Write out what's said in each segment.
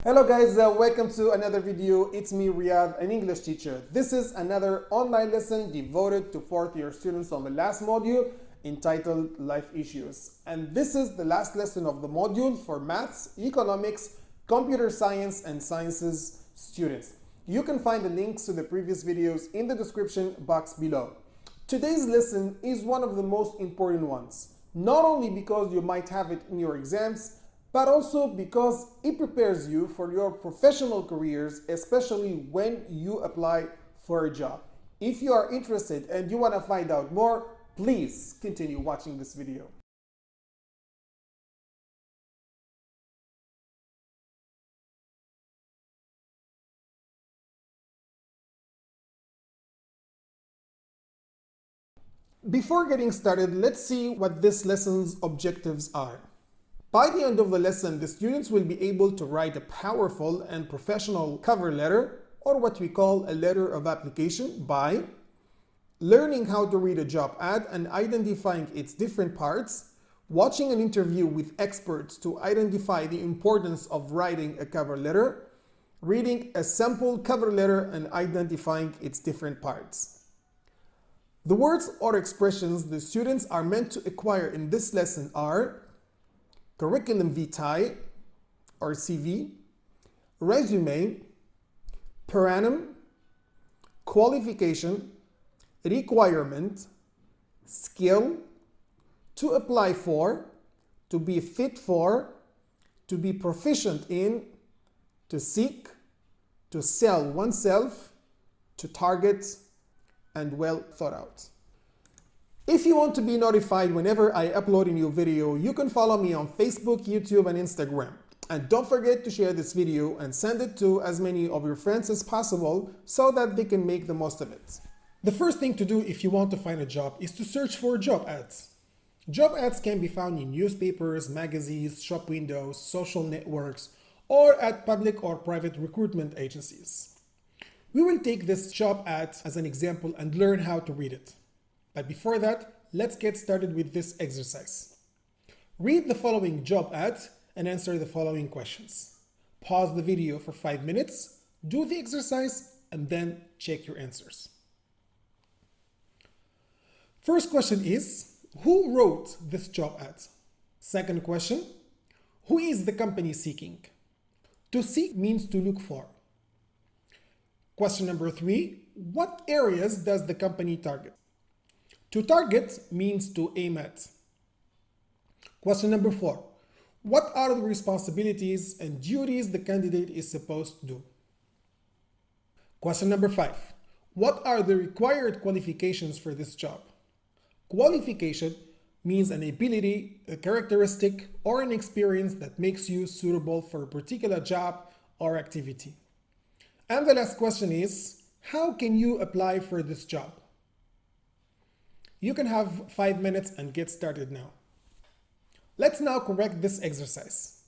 Hello guys, welcome to another video. It's me Riyadh, an English teacher. This is another online lesson devoted to fourth year students on the last module entitled Life Issues. And this is the last lesson of the module for maths, economics, computer science and sciences students. You can find the links to the previous videos in the description box below. Today's lesson is one of the most important ones, not only because you might have it in your exams, but also because it prepares you for your professional careers, especially when you apply for a job. If you are interested and you want to find out more, please continue watching this video. Before getting started, let's see what this lesson's objectives are. By the end of the lesson, the students will be able to write a powerful and professional cover letter, or what we call a letter of application, by learning how to read a job ad and identifying its different parts, watching an interview with experts to identify the importance of writing a cover letter, reading a sample cover letter and identifying its different parts. The words or expressions the students are meant to acquire in this lesson are curriculum vitae or CV, resume, per annum, qualification, requirement, skill, to apply for, to be fit for, to be proficient in, to seek, to sell oneself, to target, and well thought out. If you want to be notified whenever I upload a new video, you can follow me on Facebook, YouTube, and Instagram. And don't forget to share this video and send it to as many of your friends as possible so that they can make the most of it. The first thing to do if you want to find a job is to search for job ads. Job ads can be found in newspapers, magazines, shop windows, social networks, or at public or private recruitment agencies. We will take this job ad as an example and learn how to read it. But before that, let's get started with this exercise. Read the following job ad and answer the following questions. Pause the video for 5 minutes, do the exercise, and then check your answers. First question is, who wrote this job ad? Second question, who is the company seeking? To seek means to look for. Question number 3, what areas does the company target? To target means to aim at. Question number 4. What are the responsibilities and duties the candidate is supposed to do? Question number 5. What are the required qualifications for this job? Qualification means an ability, a characteristic, or an experience that makes you suitable for a particular job or activity. And the last question is, how can you apply for this job? You can have 5 minutes and get started now. Let's now correct this exercise.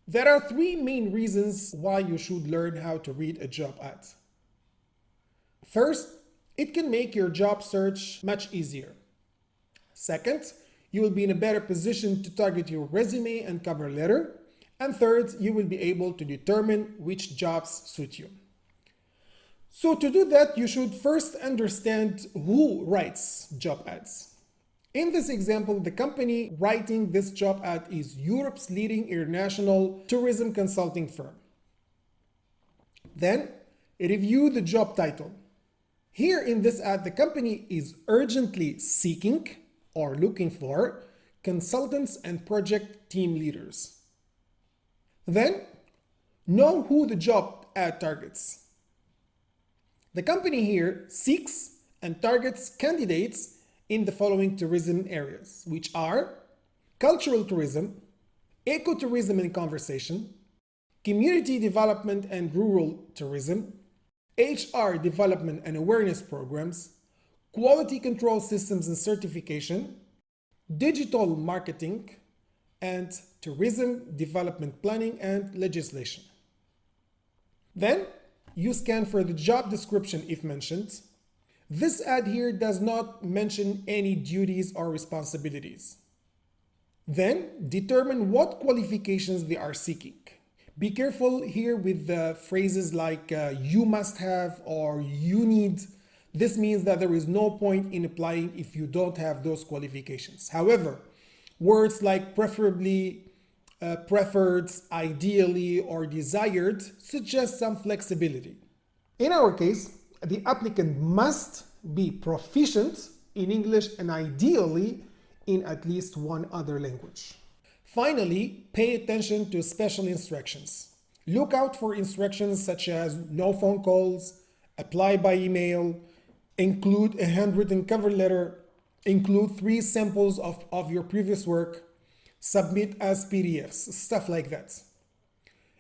There are 3 main reasons why you should learn how to read a job ad. First, it can make your job search much easier. Second, you will be in a better position to target your resume and cover letter. And third, you will be able to determine which jobs suit you. So to do that, you should first understand who writes job ads. In this example, the company writing this job ad is Europe's leading international tourism consulting firm. Then, review the job title. Here in this ad, the company is urgently seeking or looking for consultants and project team leaders. Then, know who the job ad targets. The company here seeks and targets candidates in the following tourism areas, which are cultural tourism, ecotourism and conversation, community development and rural tourism, HR development and awareness programs, quality control systems and certification, digital marketing, and tourism development planning and legislation. Then, you scan for the job description if mentioned. This ad here does not mention any duties or responsibilities. Then determine what qualifications they are seeking. Be careful here with the phrases like you must have or you need. This means that there is no point in applying if you don't have those qualifications. However, words like preferably, preferred, ideally, or desired suggest some flexibility. In our case, the applicant must be proficient in English and ideally in at least one other language. Finally, pay attention to special instructions. Look out for instructions such as no phone calls, apply by email, include a handwritten cover letter, include 3 samples of your previous work, submit as PDFs, stuff like that.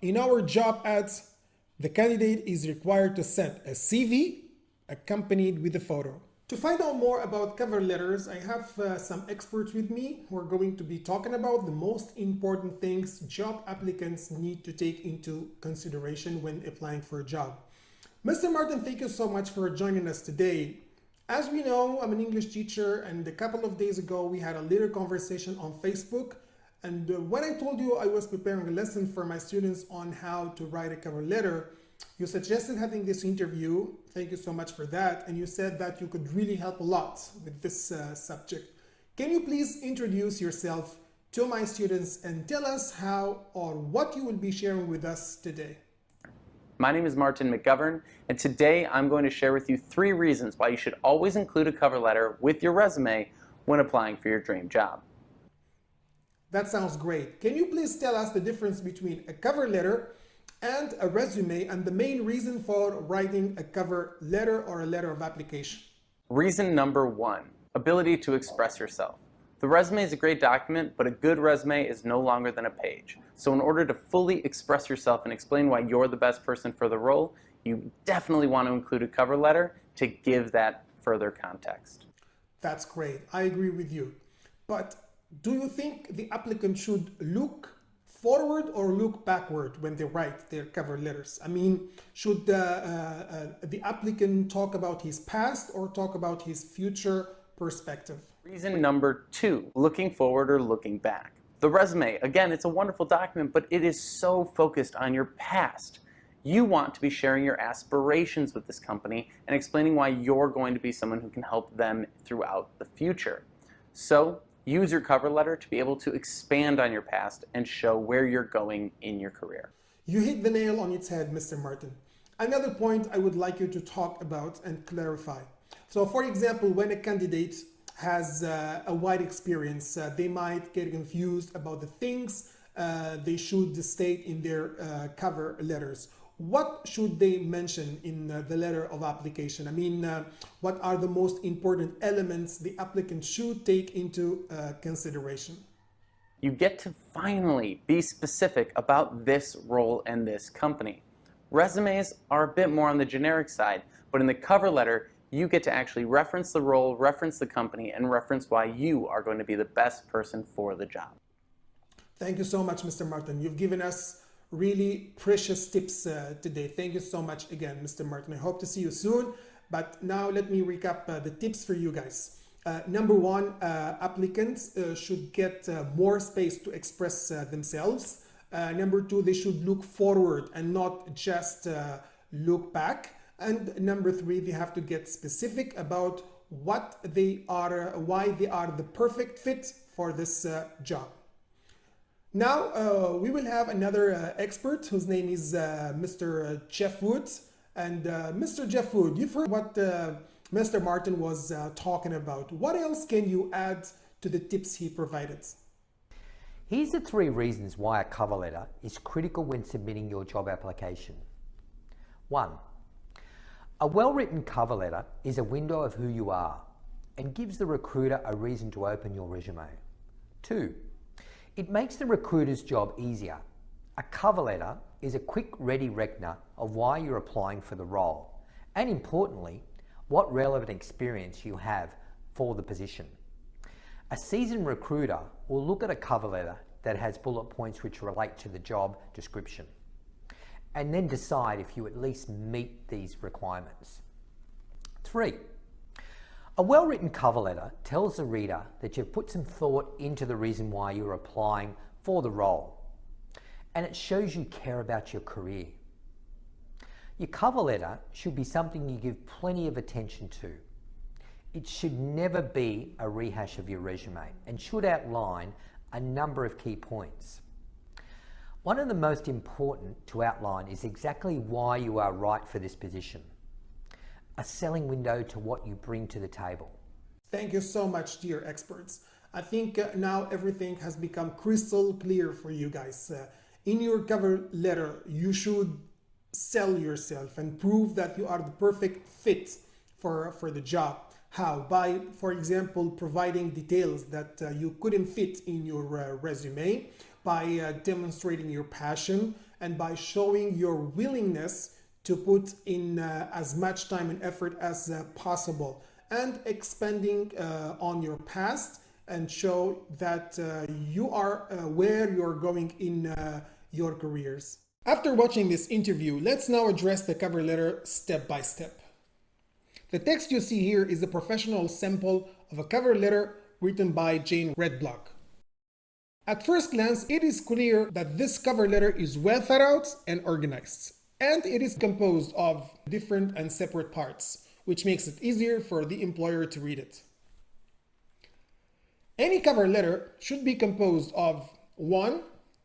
In our job ads, the candidate is required to send a CV accompanied with a photo. To find out more about cover letters, I have some experts with me who are going to be talking about the most important things job applicants need to take into consideration when applying for a job. Mr. Martin, thank you so much for joining us today. As we know, I'm an English teacher, and a couple of days ago we had a little conversation on Facebook. And when I told you I was preparing a lesson for my students on how to write a cover letter, you suggested having this interview. Thank you so much for that. And you said that you could really help a lot with this subject. Can you please introduce yourself to my students and tell us how or what you will be sharing with us today? My name is Martin McGovern, and today I'm going to share with you 3 reasons why you should always include a cover letter with your resume when applying for your dream job. That sounds great. Can you please tell us the difference between a cover letter and a resume and the main reason for writing a cover letter or a letter of application? Reason number 1, ability to express yourself. The resume is a great document, but a good resume is no longer than a page. So in order to fully express yourself and explain why you're the best person for the role, you definitely want to include a cover letter to give that further context. That's great. I agree with you. But do you think the applicant should look forward or look backward when they write their cover letters? I mean, should the applicant talk about his past or talk about his future perspective? Reason number 2, looking forward or looking back. The resume, again, it's a wonderful document, but it is so focused on your past. You want to be sharing your aspirations with this company and explaining why you're going to be someone who can help them throughout the future. So use your cover letter to be able to expand on your past and show where you're going in your career. You hit the nail on its head, Mr. Martin. Another point I would like you to talk about and clarify. So for example, when a candidate has a wide experience, they might get confused about the things they should state in their cover letters. What should they mention in the letter of application? I mean, what are the most important elements the applicant should take into consideration? You get to finally be specific about this role and this company. Resumes are a bit more on the generic side, but in the cover letter, you get to actually reference the role, reference the company, and reference why you are going to be the best person for the job. Thank you so much, Mr. Martin. You've given us really precious tips today. Thank you so much again, Mr. Martin. I hope to see you soon. But now let me recap the tips for you guys. Number 1, applicants should get more space to express themselves. Number 2, they should look forward and not just look back. And number 3, they have to get specific about what they are, why they are the perfect fit for this job. Now we will have another expert whose name is Mr. Jeff Wood. And Mr. Jeff Wood, you've heard what Mr. Martin was talking about. What else can you add to the tips he provided? Here's the 3 reasons why a cover letter is critical when submitting your job application. 1. A well-written cover letter is a window of who you are and gives the recruiter a reason to open your resume. 2. It makes the recruiter's job easier. A cover letter is a quick, ready reckoner of why you're applying for the role and, importantly, what relevant experience you have for the position. A seasoned recruiter will look at a cover letter that has bullet points which relate to the job description and then decide if you at least meet these requirements. 3. A well-written cover letter tells the reader that you've put some thought into the reason why you're applying for the role. and it shows you care about your career. Your cover letter should be something you give plenty of attention to. It should never be a rehash of your resume and should outline a number of key points. One of the most important to outline is exactly why you are right for this position. A selling window to what you bring to the table. Thank you so much, dear experts. I think now everything has become crystal clear for you guys. In your cover letter, you should sell yourself and prove that you are the perfect fit for the job. How? By, for example, providing details that you couldn't fit in your resume, by demonstrating your passion, and by showing your willingness to put in as much time and effort as possible, and expanding on your past and show that you are where you're going in your careers. After watching this interview, let's now address the cover letter step by step. The text you see here is a professional sample of a cover letter written by Jane Redblock. At first glance, it is clear that this cover letter is well thought out and organized, and it is composed of different and separate parts, which makes it easier for the employer to read it. Any cover letter should be composed of 1,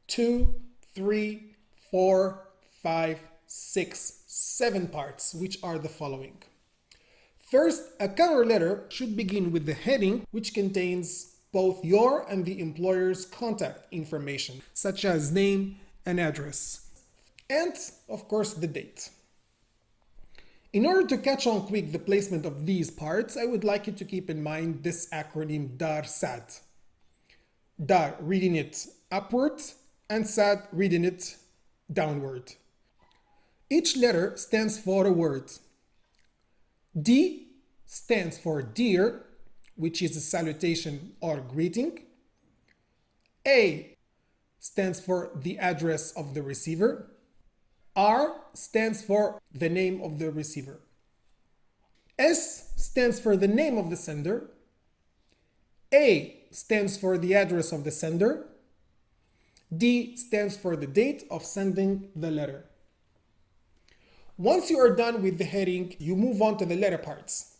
2, 3, 4, 5, 6, 7 parts, which are the following. First, a cover letter should begin with the heading, which contains both your and the employer's contact information, such as name and address, and of course the date. In order to catch on quick the placement of these parts, I would like you to keep in mind this acronym DAR-SAD. DAR reading it upward and SAD reading it downward. Each letter stands for a word. D stands for dear, which is a salutation or greeting. A stands for the address of the receiver. R stands for the name of the receiver. S stands for the name of the sender. A stands for the address of the sender. D stands for the date of sending the letter. Once you are done with the heading, you move on to the letter parts.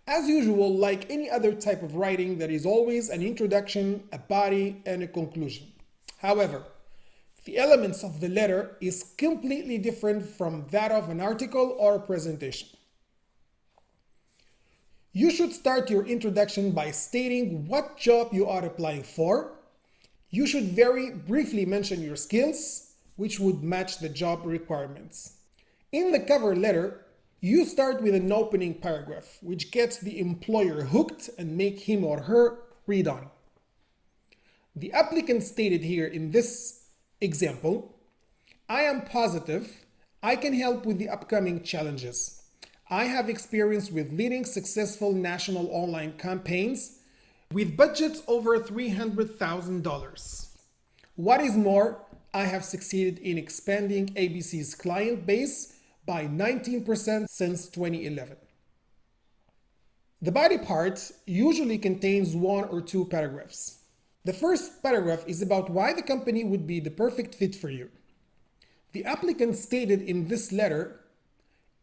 As usual, like any other type of writing, there is always an introduction, a body, and a conclusion. However, the elements of the letter is completely different from that of an article or a presentation. You should start your introduction by stating what job you are applying for. You should very briefly mention your skills, which would match the job requirements. In the cover letter, you start with an opening paragraph, which gets the employer hooked and make him or her read on. The applicant stated here in this example, I am positive I can help with the upcoming challenges. I have experience with leading successful national online campaigns with budgets over $300,000. What is more, I have succeeded in expanding ABC's client base by 19% since 2011. The body part usually contains 1 or 2 paragraphs. The first paragraph is about why the company would be the perfect fit for you. The applicant stated in this letter,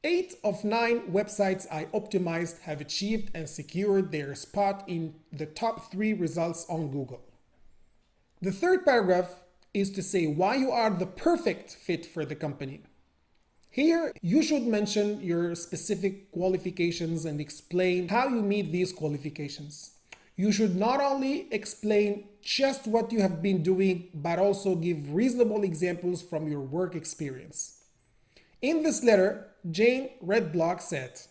8 of 9 websites I optimized have achieved and secured their spot in the top 3 results on Google. The third paragraph is to say why you are the perfect fit for the company. Here, you should mention your specific qualifications and explain how you meet these qualifications. You should not only explain just what you have been doing, but also give reasonable examples from your work experience. In this letter, Jane Redblock said,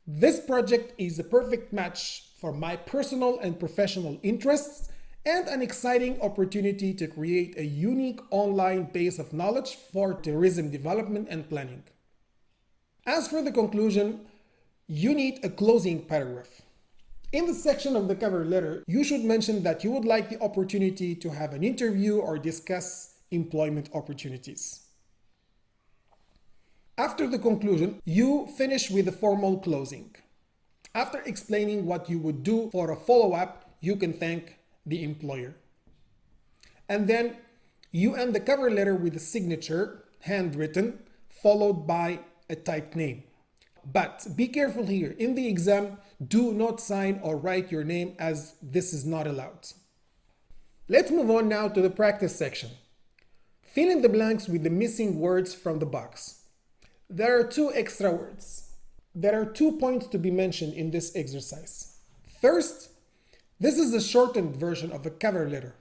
"This project is a perfect match for my personal and professional interests and an exciting opportunity to create a unique online base of knowledge for tourism development and planning." As for the conclusion, you need a closing paragraph. In the section of the cover letter, you should mention that you would like the opportunity to have an interview or discuss employment opportunities. After the conclusion, you finish with a formal closing. After explaining what you would do for a follow-up, you can thank the employer. And then You end the cover letter with a signature, handwritten, followed by a typed name. But be careful here. In the exam, do not sign or write your name, as this is not allowed. Let's move on now to the practice section. Fill in the blanks with the missing words from the box. There are 2 extra words. There are 2 points to be mentioned in this exercise. First, this is a shortened version of a cover letter.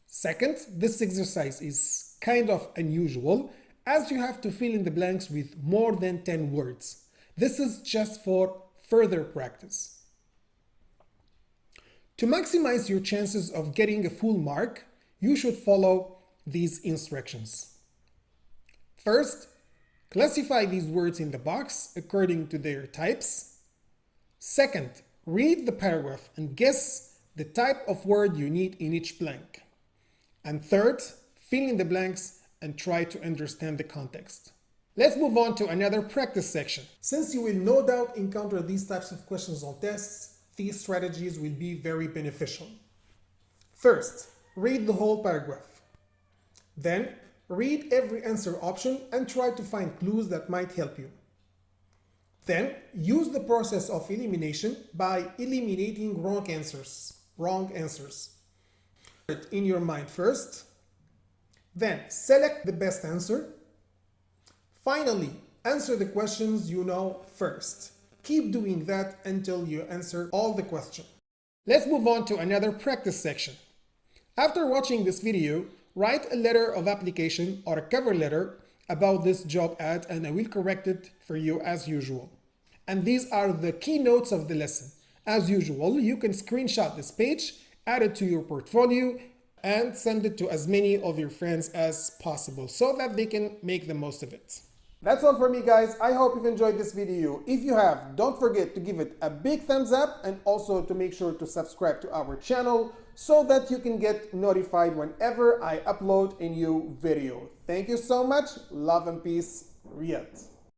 Second, this exercise is kind of unusual, as you have to fill in the blanks with more than 10 words. This is just for further practice. To maximize your chances of getting a full mark, you should follow these instructions. First, classify these words in the box according to their types. Second, read the paragraph and guess the type of word you need in each blank. And third, fill in the blanks and try to understand the context. Let's move on to another practice section. Since you will no doubt encounter these types of questions on tests, these strategies will be very beneficial. First, read the whole paragraph. Then, read every answer option and try to find clues that might help you. Then, use the process of elimination by eliminating wrong answers. In your mind first. Then, select the best answer. Finally, answer the questions you know first. Keep doing that until you answer all the questions. Let's move on to another practice section. After watching this video, write a letter of application or a cover letter about this job ad, and I will correct it for you as usual. And these are the key notes of the lesson. As usual, you can screenshot this page, add it to your portfolio, and send it to as many of your friends as possible so that they can make the most of it. That's all for me, guys. I hope you've enjoyed this video. If you have, don't forget to give it a big thumbs up and also to make sure to subscribe to our channel so that you can get notified whenever I upload a new video. Thank you so much. Love and peace. Riyadh.